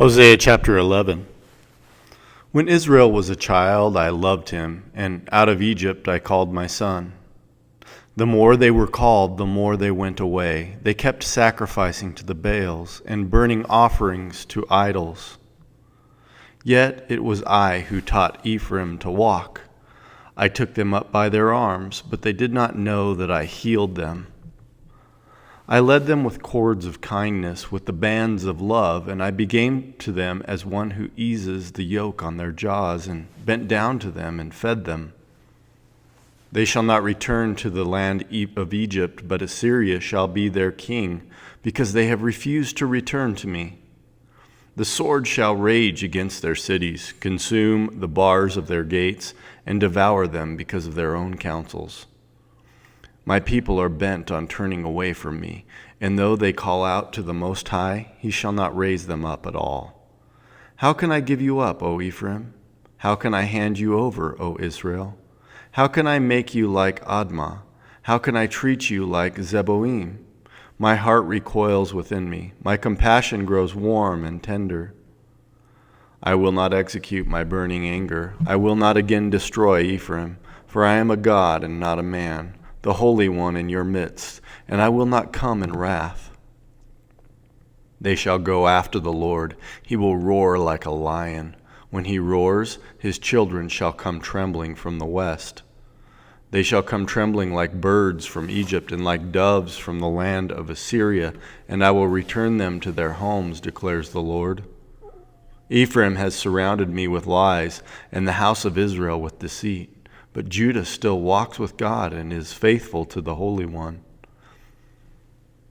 Hosea chapter 11. When Israel was a child, I loved him, and out of Egypt I called my son. The more they were called, the more they went away. They kept sacrificing to the Baals and burning offerings to idols. Yet it was I who taught Ephraim to walk. I took them up by their arms, but they did not know that I healed them. I led them with cords of kindness, with the bands of love, and I became to them as one who eases the yoke on their jaws, and bent down to them and fed them. They shall not return to the land of Egypt, but Assyria shall be their king, because they have refused to return to me. The sword shall rage against their cities, consume the bars of their gates, and devour them because of their own counsels. My people are bent on turning away from me, and though they call out to the Most High, he shall not raise them up at all. How can I give you up, O Ephraim? How can I hand you over, O Israel? How can I make you like Admah? How can I treat you like Zeboim? My heart recoils within me. My compassion grows warm and tender. I will not execute my burning anger. I will not again destroy Ephraim, for I am a God and not a man, the Holy One in your midst, and I will not come in wrath. They shall go after the Lord. He will roar like a lion. When he roars, his children shall come trembling from the west. They shall come trembling like birds from Egypt and like doves from the land of Assyria, and I will return them to their homes, declares the Lord. Ephraim has surrounded me with lies, and the house of Israel with deceit. But Judah still walks with God and is faithful to the Holy One.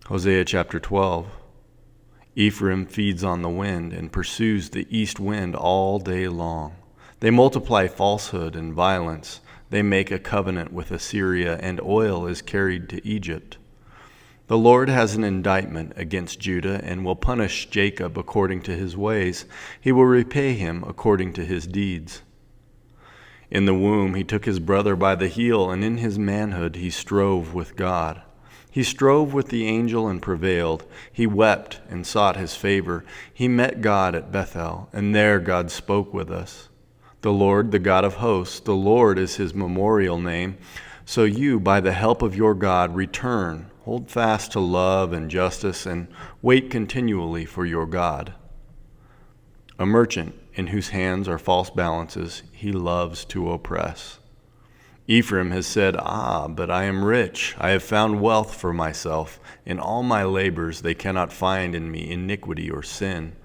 Hosea chapter 12. Ephraim feeds on the wind and pursues the east wind all day long. They multiply falsehood and violence. They make a covenant with Assyria, and oil is carried to Egypt. The Lord has an indictment against Judah and will punish Jacob according to his ways. He will repay him according to his deeds. In the womb he took his brother by the heel, and in his manhood he strove with God. He strove with the angel and prevailed. He wept and sought his favor. He met God at Bethel, and there God spoke with us. The Lord, the God of hosts, the Lord is his memorial name. So you, by the help of your God, return, hold fast to love and justice, and wait continually for your God. A merchant in whose hands are false balances, he loves to oppress. Ephraim has said, but I am rich. I have found wealth for myself. In all my labors they cannot find in me iniquity or sin.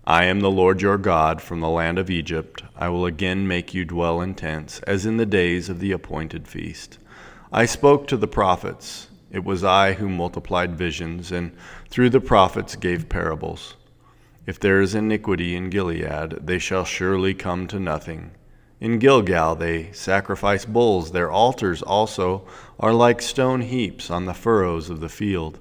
I am the Lord your God from the land of Egypt. I will again make you dwell in tents, as in the days of the appointed feast. I spoke to the prophets. It was I who multiplied visions, and through the prophets gave parables. If there is iniquity in Gilead, they shall surely come to nothing. In Gilgal they sacrifice bulls. Their altars also are like stone heaps on the furrows of the field.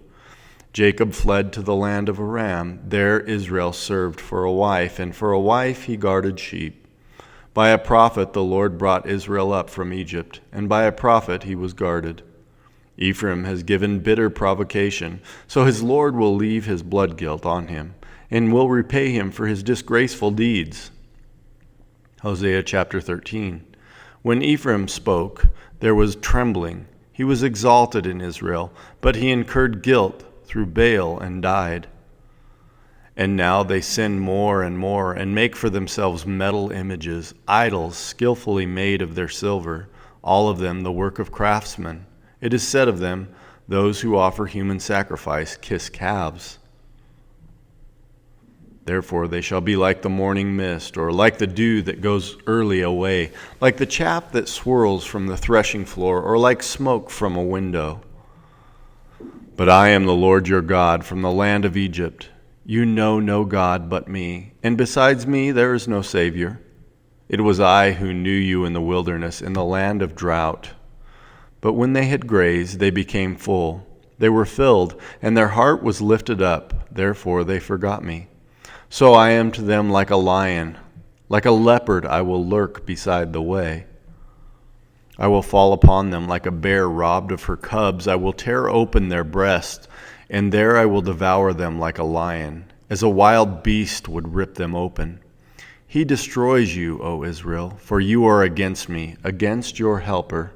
Jacob fled to the land of Aram. There Israel served for a wife, and for a wife he guarded sheep. By a prophet the Lord brought Israel up from Egypt, and by a prophet he was guarded. Ephraim has given bitter provocation, so his Lord will leave his blood guilt on him, and will repay him for his disgraceful deeds. Hosea chapter 13. When Ephraim spoke, there was trembling. He was exalted in Israel, but he incurred guilt through Baal and died. And now they sin more and more, and make for themselves metal images, idols skillfully made of their silver, all of them the work of craftsmen. It is said of them, those who offer human sacrifice kiss calves. Therefore they shall be like the morning mist, or like the dew that goes early away, like the chaff that swirls from the threshing floor, or like smoke from a window. But I am the Lord your God from the land of Egypt. You know no God but me, and besides me there is no Savior. It was I who knew you in the wilderness, in the land of drought. But when they had grazed, they became full. They were filled, and their heart was lifted up. Therefore they forgot me. So I am to them like a lion. Like a leopard I will lurk beside the way. I will fall upon them like a bear robbed of her cubs. I will tear open their breasts, and there I will devour them like a lion. as a wild beast would rip them open. He destroys you, O Israel, for you are against me, against your helper.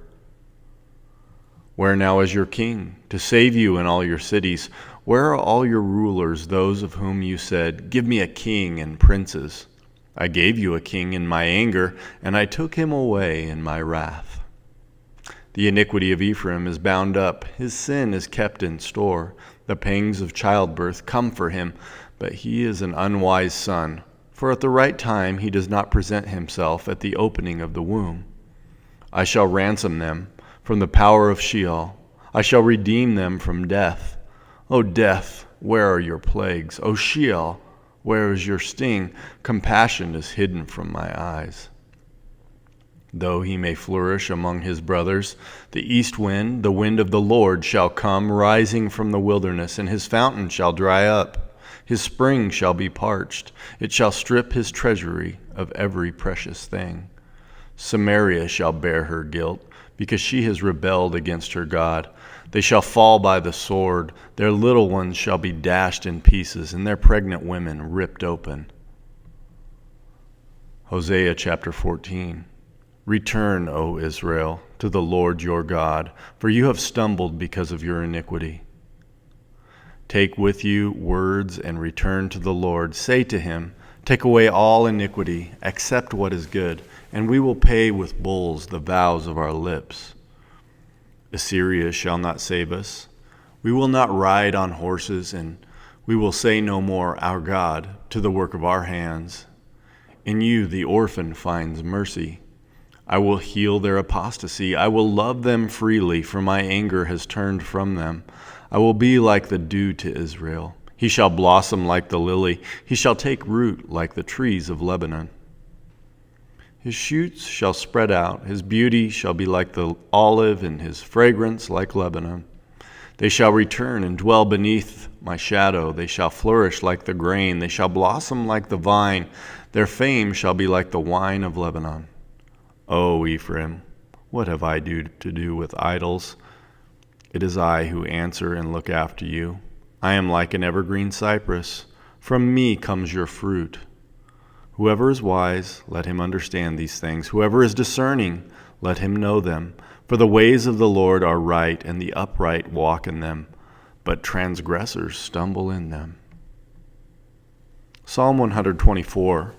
Where now is your king, to save you in all your cities? Where are all your rulers, those of whom you said, give me a king and princes? I gave you a king in my anger, and I took him away in my wrath. The iniquity of Ephraim is bound up, his sin is kept in store. The pangs of childbirth come for him, but he is an unwise son. For at the right time he does not present himself at the opening of the womb. I shall ransom them from the power of Sheol. I shall redeem them from death. O death, where are your plagues? O Sheol, where is your sting? Compassion is hidden from my eyes. Though he may flourish among his brothers, the east wind, the wind of the Lord, shall come rising from the wilderness, and his fountain shall dry up. His spring shall be parched. It shall strip his treasury of every precious thing. Samaria shall bear her guilt, because she has rebelled against her God. They shall fall by the sword. Their little ones shall be dashed in pieces, and their pregnant women ripped open. Hosea chapter 14. Return, O Israel, to the Lord your God, for you have stumbled because of your iniquity. Take with you words and return to the Lord. Say to him, take away all iniquity, accept what is good, and we will pay with bulls the vows of our lips. Assyria shall not save us. We will not ride on horses, and we will say no more, our God, to the work of our hands. In you the orphan finds mercy. I will heal their apostasy. I will love them freely, for my anger has turned from them. I will be like the dew to Israel. He shall blossom like the lily. He shall take root like the trees of Lebanon. His shoots shall spread out. His beauty shall be like the olive, and his fragrance like Lebanon. They shall return and dwell beneath my shadow. They shall flourish like the grain. They shall blossom like the vine. Their fame shall be like the wine of Lebanon. O Ephraim, what have I to do with idols? It is I who answer and look after you. I am like an evergreen cypress. From me comes your fruit. Whoever is wise, let him understand these things. Whoever is discerning, let him know them. For the ways of the Lord are right, and the upright walk in them, but transgressors stumble in them. Psalm 124,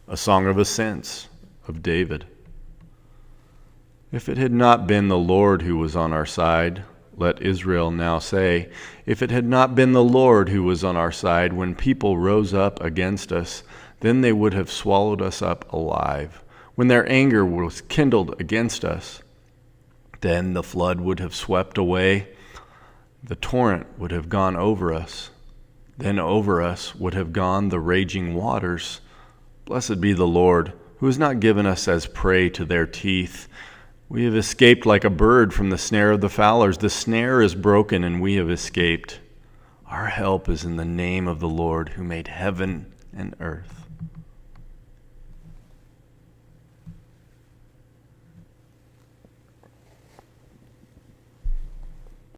a song of ascents of David. If it had not been the Lord who was on our side, let Israel now say, if it had not been the Lord who was on our side when people rose up against us, then they would have swallowed us up alive. When their anger was kindled against us, then the flood would have swept away, the torrent would have gone over us. Then over us would have gone the raging waters. Blessed be the Lord, who has not given us as prey to their teeth. We have escaped like a bird from the snare of the fowlers. The snare is broken, and we have escaped. Our help is in the name of the Lord, who made heaven and earth.